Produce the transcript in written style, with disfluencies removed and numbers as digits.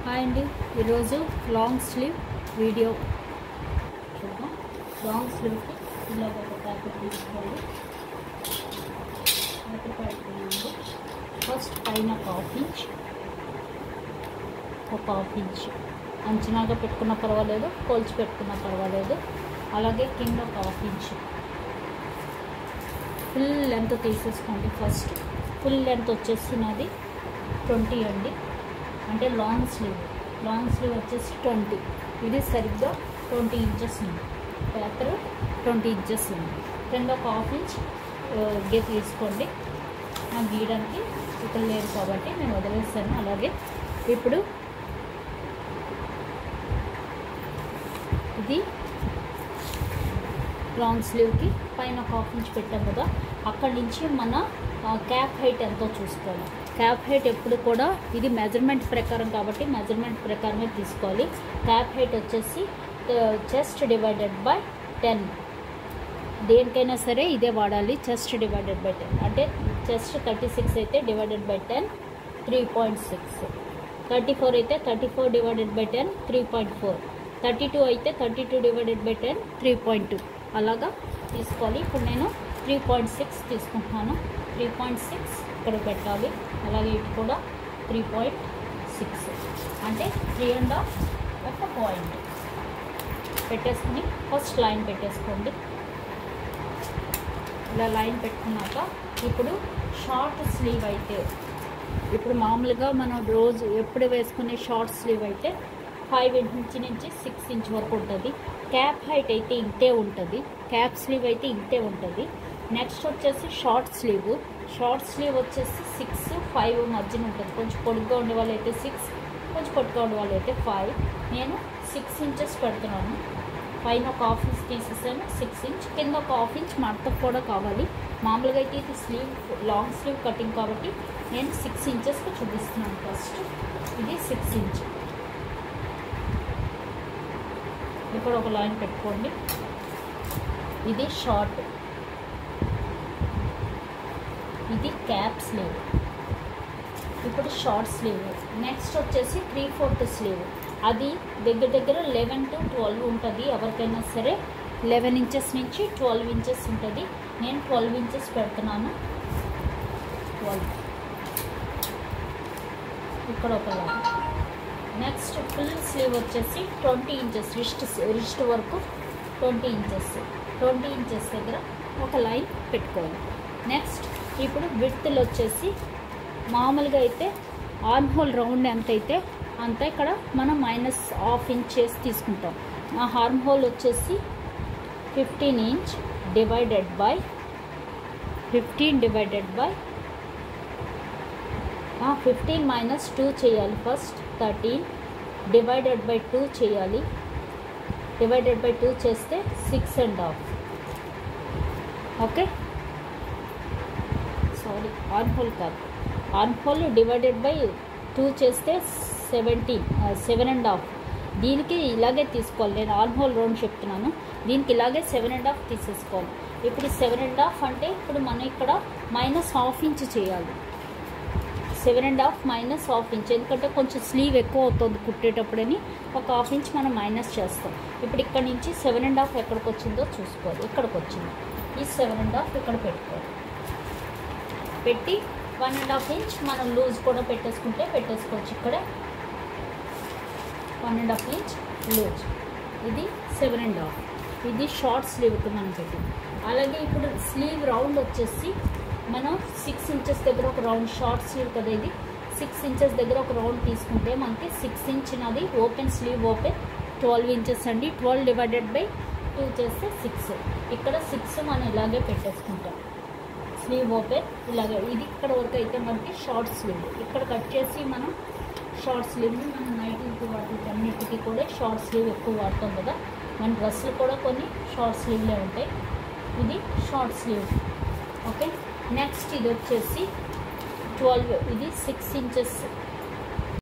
Hi అండి, ఈరోజు long slew video చూద్దాం. లాంగ్ స్లీవ్కి ఇలా ఒక ప్యాకెట్ తీసుకోవాలి. పెట్టుకున్నాము. ఫస్ట్ పైన ఒక హాఫ్ ఇంచ్ అంచనాగా పెట్టుకున్నా పర్వాలేదు, కోల్చి పెట్టుకున్నా పర్వాలేదు. అలాగే కింద ఒక హాఫ్ ఇంచ్ ఫుల్ లెంత్ తీసేసుకోండి. ఫస్ట్ ఫుల్ లెంత్ వచ్చేసినది 20 అండి, అంటే లాంగ్ స్లీవ్ వచ్చేసి 20. ఇది సరిగ్గా 20 ఇంచెస్ ఉంది. పేపర్ 20 ఇంచెస్ ఉంది. కింద ఒక హాఫ్ ఇంచ్ గీత తీసుకోండి. నాకు గీయడానికి ఇక్కడ లేదు కాబట్టి నేను వదిలేస్తాను. అలాగే ఇప్పుడు ఇది లాంగ్ స్లీవ్కి పైన ఒక హాఫ్ ఇంచ్ పెట్టాం కదా, అక్కడి నుంచి మన క్యాప్ హైట్ ఎంతో చూసుకోవాలి. క్యాప్ హైట్ ఎప్పుడు కూడా ఇది మెజర్మెంట్ ప్రకారం కాబట్టి మెజర్మెంట్ ప్రకారమే తీసుకోవాలి. క్యాప్ హైట్ వచ్చేసి చెస్ట్ డివైడెడ్ బై 10. దేనికైనా సరే ఇదే వాడాలి, చెస్ట్ డివైడెడ్ బై 10. అంటే చెస్ట్ 36 అయితే డివైడెడ్ బై 10 3.6, 34 అయితే 34 డివైడెడ్ బై 10 3.4, 32 అయితే 32 డివైడెడ్ బై 10 3.2. అలాగా తీసుకోవాలి. ఇప్పుడు నేను 3.6 తీసుకుంటున్నాను. 3.6 ఇక్కడ పెట్టాలి. అలాగే ఇటు కూడా 3.6, అంటే 3.5 ఒక పాయింట్ పెట్టేసుకుని ఫస్ట్ లైన్ పెట్టేసుకోండి. ఇలా లైన్ పెట్టుకున్నాక ఇప్పుడు షార్ట్ స్లీవ్ అయితే, ఇప్పుడు మామూలుగా మనం రోజు ఎప్పుడు వేసుకునే షార్ట్ స్లీవ్ అయితే 5 ఇంచ్ నుంచి 6 ఇంచ్ వరకు ఉంటుంది. క్యాప్ హైట్ అయితే ఇంతే ఉంటుంది, క్యాప్ స్లీవ్ అయితే ఇంతే ఉంటుంది. నెక్స్ట్ వచ్చేసి షార్ట్ స్లీవ్ వచ్చేసి 6, 5 మధ్యన ఉంటుంది. కొంచెం పొడుగ్గా ఉండే వాళ్ళు అయితే 6, కొంచెం పొడుగ్గా ఉండే వాళ్ళు అయితే 5. నేను 6 ఇంచెస్ పెడుతున్నాను. పైన ఒక హాఫ్ ఇంచ్ తీసేసాను, 6 ఇంచ్. కింద ఒక హాఫ్ ఇంచ్ మడతకు కూడా కావాలి. మామూలుగా అయితే ఇది లాంగ్ స్లీవ్ కటింగ్ కాబట్టి నేను 6 ఇంచెస్కి చూపిస్తున్నాను. ఫస్ట్ ఇది 6 ఇంచ్. ఇక్కడ ఒక లైన్ పెట్టుకోండి. ఇది షార్ట్, ఇది క్యాప్ స్లీవ్. ఇప్పుడు షార్ట్ స్లీవ్. నెక్స్ట్ వచ్చేసి 3/4 స్లీవ్. అది దగ్గర 11 to 12 ఉంటుంది. ఎవరికైనా సరే 11 ఇంచెస్ నుంచి 12 ఇంచెస్ ఉంటుంది. నేను 12 ఇంచెస్ పెడుతున్నాను. 12 ఇక్కడ ఒక లైన్. నెక్స్ట్ ఫుల్ స్లీవ్ వచ్చేసి 20 ఇంచెస్, రిస్ట్ వరకు 20 ఇంచెస్ దగ్గర ఒక లైన్ పెట్టుకోవాలి. నెక్స్ట్ ఇప్పుడు విడ్త్లు వచ్చేసి మామూలుగా అయితే ఆర్మ్ హోల్ రౌండ్ ఎంత అయితే అంత ఇక్కడ మనం -1/2 ఇంచ్ చేసి తీసుకుంటాం. ఆ ఆర్మ్ హోల్ వచ్చేసి 15 ఇంచ్ డివైడెడ్ బై 15 -2 చేయాలి. ఫస్ట్ 13 డివైడెడ్ బై 2 చేయాలి. డివైడెడ్ బై 2 చేస్తే 6.5. ఓకే, సారీ, ఆర్మ్ హోల్ కాదు, ఆర్మ్ హోల్ డివైడెడ్ బై 2 చేస్తే 7.5. దీనికి ఇలాగే తీసుకోవాలి. నేను ఆర్మ్ హోల్ రౌండ్ చెప్తున్నాను, దీనికి ఇలాగే 7.5 తీసేసుకోవాలి. ఇప్పుడు 7.5 అంటే ఇప్పుడు మనం ఇక్కడ -1/2 ఇంచ్ చేయాలి. 7.5 -1/2 ఇంచ్, ఎందుకంటే కొంచెం స్లీవ్ ఎక్కువ అవుతుంది కుట్టేటప్పుడని ఒక 1/2 ఇంచ్ మనం మైనస్ చేస్తాం. ఇప్పుడు ఇక్కడ నుంచి 7.5 ఎక్కడికి వచ్చిందో చూసుకోవాలి. ఇక్కడికి వచ్చింది. ఈ 7.5 ఇక్కడ పెట్టుకోవాలి. పెట్టి 1.5 ఇంచ్ మనం లూజ్ కూడా పెట్టేసుకోవచ్చు. ఇక్కడ 1.5 ఇంచ్ లూజ్. ఇది 7.5. ఇది షార్ట్ స్లీవ్కి మనం పెట్టింది. అలాగే ఇప్పుడు స్లీవ్ రౌండ్ వచ్చేసి మనం 6 ఇంచెస్ దగ్గర ఒక రౌండ్, షార్ట్ స్లీవ్ కదా ఇది, 6 ఇంచెస్ దగ్గర ఒక రౌండ్ తీసుకుంటే మనకి 6 ఇంచ్ నాది ఓపెన్ స్లీవ్ ఓపెన్ 12 ఇంచెస్ అండి. 12 డివైడెడ్ బై 2 చేస్తే 6. ఇక్కడ 6 మనం ఇలాగే పెట్టేసుకుంటాం. స్లీవ్ ఓపెన్ ఇలాగే. ఇది ఇక్కడ వరకు అయితే మనకి షార్ట్ స్లీవ్. ఇక్కడ కట్ చేసి మనం షార్ట్ స్లీవ్ని మనం నైట్కి వాటికి అన్నిటికీ కూడా షార్ట్ స్లీవ్ ఎక్కువ వాడతాం కదా. మన డ్రెస్సులు కూడా కొన్ని షార్ట్ స్లీవ్లే ఉంటాయి. ఇది షార్ట్ స్లీవ్. ఓకే, నెక్స్ట్ ఇది వచ్చేసి 12. ఇది 6 ఇంచెస్